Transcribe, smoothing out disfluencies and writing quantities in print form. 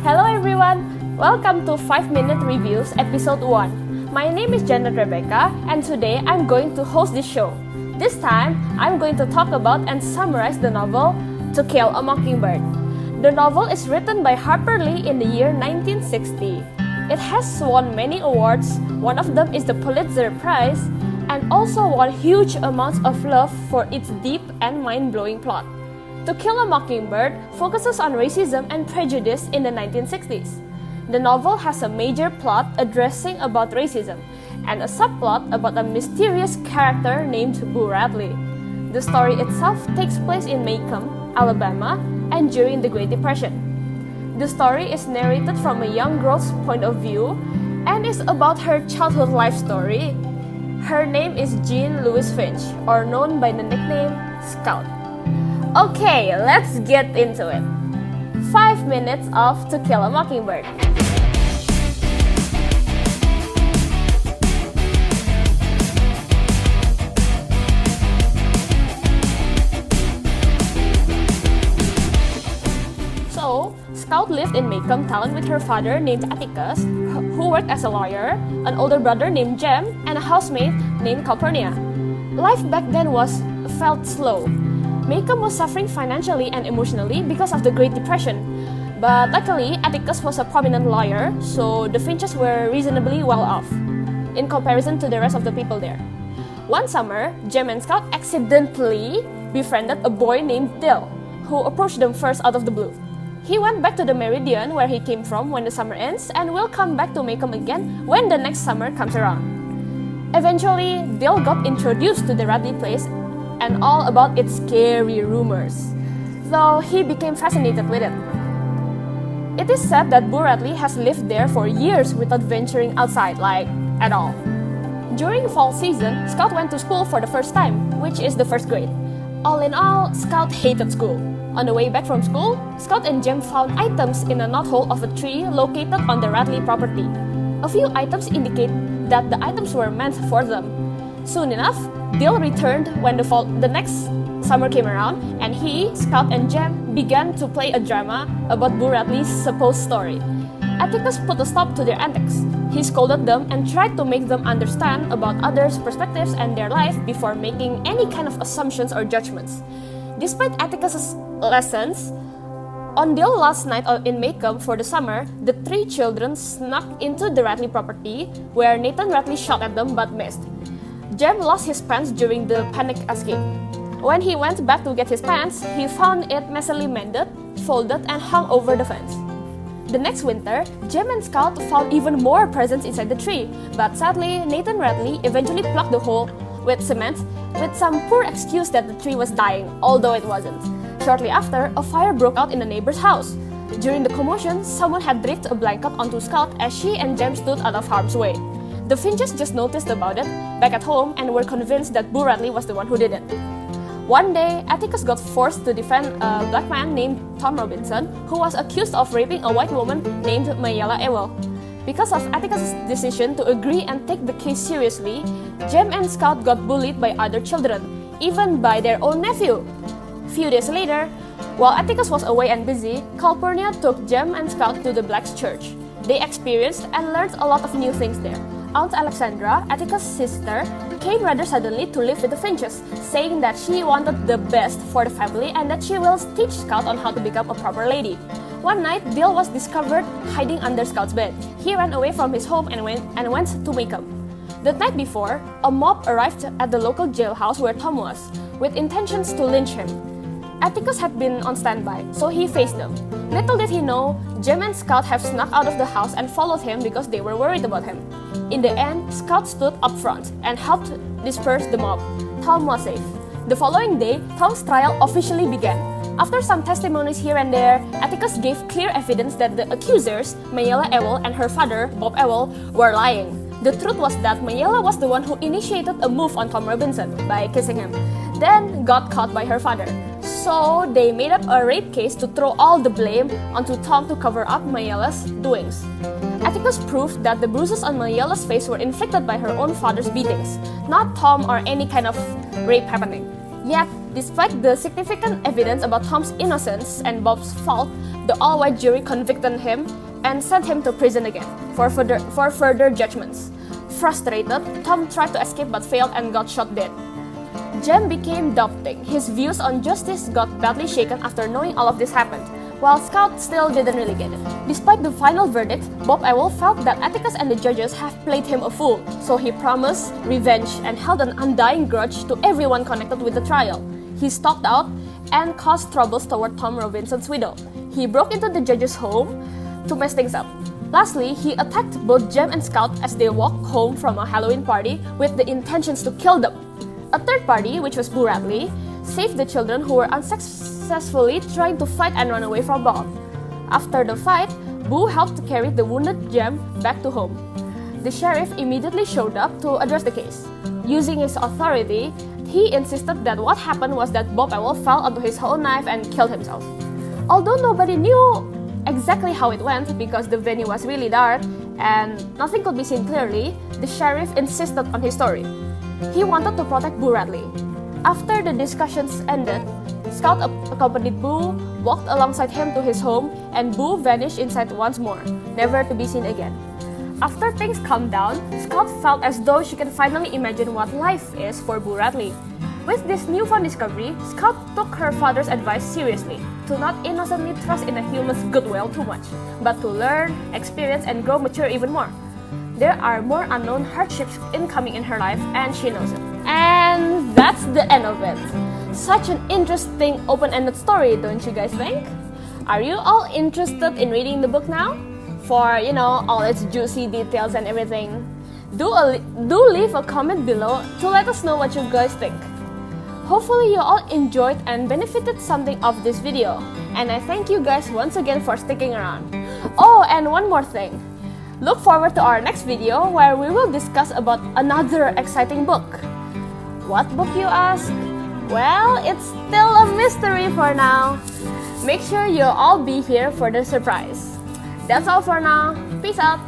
Hello everyone! Welcome to 5-Minute Reviews Episode 1. My name is Janet Rebecca and today I'm going to host this show. This time, I'm going to talk about and summarize the novel To Kill a Mockingbird. The novel is written by Harper Lee in the year 1960. It has won many awards, one of them is the Pulitzer Prize, and also won huge amounts of love for its deep and mind-blowing plot. To Kill a Mockingbird focuses on racism and prejudice in the 1960s. The novel has a major plot addressing about racism and a subplot about a mysterious character named Boo Radley. The story itself takes place in Macomb, Alabama, and during the Great Depression. The story is narrated from a young girl's point of view and is about her childhood life story. Her name is Jean Louise Finch, or known by the nickname Scout. Okay, let's get into it. 5 minutes of To Kill a Mockingbird. So, Scout lived in Macomb town with her father named Atticus, who worked as a lawyer, an older brother named Jem, and a housemate named Calpurnia. Life back then felt slow. Macomb was suffering financially and emotionally because of the Great Depression. But luckily, Atticus was a prominent lawyer, so the Finches were reasonably well off in comparison to the rest of the people there. One summer, Jem and Scout accidentally befriended a boy named Dill, who approached them first out of the blue. He went back to the Meridian where he came from when the summer ends and will come back to Macomb again when the next summer comes around. Eventually, Dill got introduced to the Radley place and all about its scary rumors, though he became fascinated with it. It is said that Boo Radley has lived there for years without venturing outside, at all. During fall season, Scout went to school for the first time, which is the first grade. All in all, Scout hated school. On the way back from school, Scout and Jem found items in a knothole of a tree located on the Radley property. A few items indicate that the items were meant for them. Soon enough, Dill returned when the next summer came around, and he, Scout, and Jem began to play a drama about Boo Radley's supposed story. Atticus put a stop to their antics. He scolded them and tried to make them understand about others' perspectives and their life before making any kind of assumptions or judgments. Despite Atticus's lessons, on their last night in Macomb for the summer, the three children snuck into the Radley property, where Nathan Radley shot at them but missed. Jem lost his pants during the panic escape. When he went back to get his pants, he found it messily mended, folded, and hung over the fence. The next winter, Jem and Scout found even more presents inside the tree, but sadly, Nathan Radley eventually plugged the hole with cement with some poor excuse that the tree was dying, although it wasn't. Shortly after, a fire broke out in a neighbor's house. During the commotion, someone had draped a blanket onto Scout as she and Jem stood out of harm's way. The Finches just noticed about it back at home and were convinced that Boo Radley was the one who did it. One day, Atticus got forced to defend a black man named Tom Robinson, who was accused of raping a white woman named Mayella Ewell. Because of Atticus' decision to agree and take the case seriously, Jem and Scout got bullied by other children, even by their own nephew. Few days later, while Atticus was away and busy, Calpurnia took Jem and Scout to the Blacks' church. They experienced and learned a lot of new things there. Aunt Alexandra, Atticus' sister, came rather suddenly to live with the Finches, saying that she wanted the best for the family and that she will teach Scout on how to become a proper lady. One night, Dill was discovered hiding under Scout's bed. He ran away from his home and went to Macomb. The night before, a mob arrived at the local jailhouse where Tom was, with intentions to lynch him. Atticus had been on standby, so he faced them. Little did he know, Jem and Scout have snuck out of the house and followed him because they were worried about him. In the end, Scout stood up front and helped disperse the mob. Tom was safe. The following day, Tom's trial officially began. After some testimonies here and there, Atticus gave clear evidence that the accusers, Mayella Ewell and her father, Bob Ewell, were lying. The truth was that Mayella was the one who initiated a move on Tom Robinson by kissing him, then got caught by her father. So they made up a rape case to throw all the blame onto Tom to cover up Mayella's doings. Atticus proved that the bruises on Mayella's face were inflicted by her own father's beatings, not Tom or any kind of rape happening. Yet, Despite the significant evidence about Tom's innocence and Bob's fault, the all-white jury convicted him and sent him to prison again for further judgments. Frustrated, Tom tried to escape but failed and got shot dead. Jem became doubting. His views on justice got badly shaken after knowing all of this happened, while Scout still didn't really get it. Despite the final verdict, Bob Ewell felt that Atticus and the judges have played him a fool, so he promised revenge and held an undying grudge to everyone connected with the trial. He stalked out and caused troubles toward Tom Robinson's widow. He broke into the judge's home to mess things up. Lastly, he attacked both Jem and Scout as they walked home from a Halloween party with the intentions to kill them. A third party, which was Boo Radley, saved the children who were unsuccessfully trying to fight and run away from Bob. After the fight, Boo helped to carry the wounded Jem back to home. The sheriff immediately showed up to address the case. Using his authority, he insisted that what happened was that Bob Ewell fell onto his own knife and killed himself. Although nobody knew exactly how it went because the venue was really dark and nothing could be seen clearly, the sheriff insisted on his story. He wanted to protect Boo Radley. After the discussions ended, Scout accompanied Boo, walked alongside him to his home, and Boo vanished inside once more, never to be seen again. After things calmed down, Scout felt as though she can finally imagine what life is for Boo Radley. With this newfound discovery, Scout took her father's advice seriously, to not innocently trust in a human's goodwill too much, but to learn, experience, and grow mature even more. There are more unknown hardships incoming in her life, and she knows it. And that's the end of it. Such an interesting open-ended story, don't you guys think? Are you all interested in reading the book now? For, all its juicy details and everything. Do leave a comment below to let us know what you guys think. Hopefully you all enjoyed and benefited something of this video. And I thank you guys once again for sticking around. Oh, and one more thing. Look forward to our next video where we will discuss about another exciting book. What book, you ask? Well, it's still a mystery for now. Make sure you'll all be here for the surprise. That's all for now. Peace out.